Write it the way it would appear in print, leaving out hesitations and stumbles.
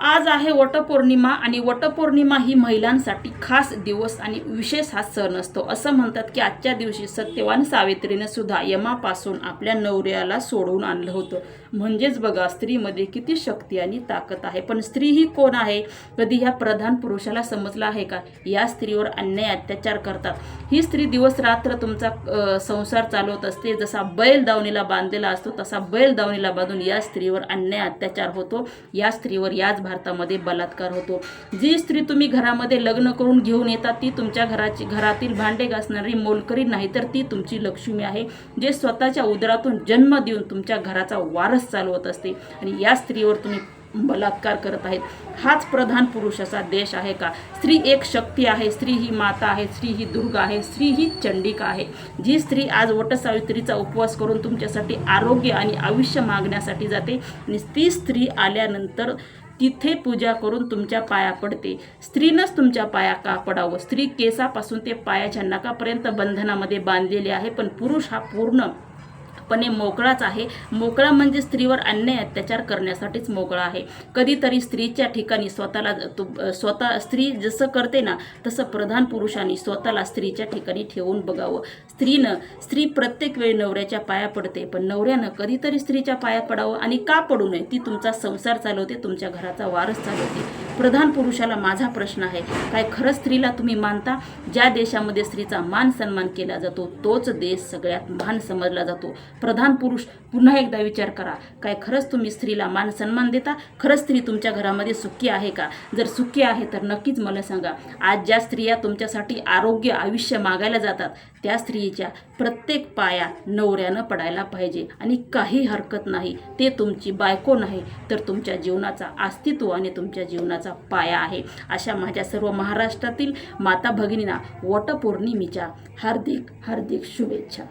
आज आहे वटपौर्णिमा आणि वटपौर्णिमा ही महिलांसाठी खास दिवस आणि विशेष हा सण असतो। असं म्हणतात की आजच्या दिवशी सत्यवान सावित्रीने सुद्धा यमापासून आपल्या नवऱ्याला सोडवून आणलं होतं। म्हणजेच बघा स्त्रीमध्ये किती शक्ती आणि ताकद आहे। पण स्त्री ही कोण आहे? कधी ह्या प्रधान पुरुषाला समजलं आहे का? या स्त्रीवर अन्याय अत्याचार करतात। ही स्त्री दिवस रात्र तुमचा संसार चालवत असते। जसा बैल दावणीला बांधलेला असतो तसा बैल दावणीला बांधून या स्त्रीवर अन्याय अत्याचार होतो। या स्त्रीवर याच भारतामध्ये बलात्कार होतो। जी स्त्री तुम्ही घरामध्ये लग्न करून घेऊन येतात ती तुमच्या घरातील भांडे घासणारी मोलकरी नाही तर ती तुमची लक्ष्मी आहे, जे स्वतःच्या उदरातून जन्म देऊन तुमच्या घराचा वारस चालवत असते आणि या स्त्रीवर तुम्ही बलात्कार करत आहेत। हाच प्रधान पुरुषाचा देश आहे का? स्त्री एक शक्ती आहे, स्त्री ही माता आहे, स्त्री ही दुर्गा आहे, स्त्री ही चंडिका आहे। जी स्त्री आज वटसावित्रीचा उपवास करून तुमच्यासाठी आरोग्य आणि आयुष्य मागण्यासाठी जाते आणि ती स्त्री आल्यानंतर तिथे पूजा करून तुमच्या पाया पडते। स्त्रीनंच तुमच्या पाया का पडावं? स्त्री केसापासून ते पायाच्या नखापर्यंत बंधनामध्ये बांधलेली आहे, पण पुरुष हा पूर्णपणे मोकळाच आहे। मोकळा म्हणजे स्त्रीवर अन्याय अत्याचार करण्यासाठीच मोकळा आहे। कधीतरी स्त्रीच्या ठिकाणी स्वतः स्त्री जसं करते ना तसं प्रधान पुरुषांनी स्वतःला स्त्रीच्या ठिकाणी ठेवून बघावं। स्त्री प्रत्येक वेळी नवऱ्याच्या पाया पडते, पण नवऱ्यानं कधीतरी स्त्रीच्या पाया पडावं आणि का पडू नये? ती तुमचा संसार चालवते, तुमच्या घराचा वारस चालवते। प्रधान पुरुषाला माझा प्रश्न आहे, काय खरंच स्त्रीला तुम्ही मानता? ज्या देशामध्ये स्त्रीचा मान सन्मान केला जातो तोच देश सगळ्यात महान समजला जातो। प्रधान पुरुष पुन्हा एकदा विचार करा, काय खरंच तुम्ही स्त्रीला मान सन्मान देता? खरंच स्त्री तुमच्या घरामध्ये सुखी आहे का? जर सुखी आहे तर नक्कीच मला सांगा। आज ज्या स्त्रिया तुमच्यासाठी आरोग्य आयुष्य मागायला जातात त्या स्त्रीच्या प्रत्येक पाया नवऱ्यानं पडायला पाहिजे आणि काही हरकत नाही। ते तुमची बायको नाही तर तुमच्या जीवनाचा अस्तित्व आणि तुमच्या जीवनाचा पाया आहे। अशा माझ्या सर्व महाराष्ट्रातील माता भगिनींना वटपौर्णिमेच्या हार्दिक हार्दिक शुभेच्छा।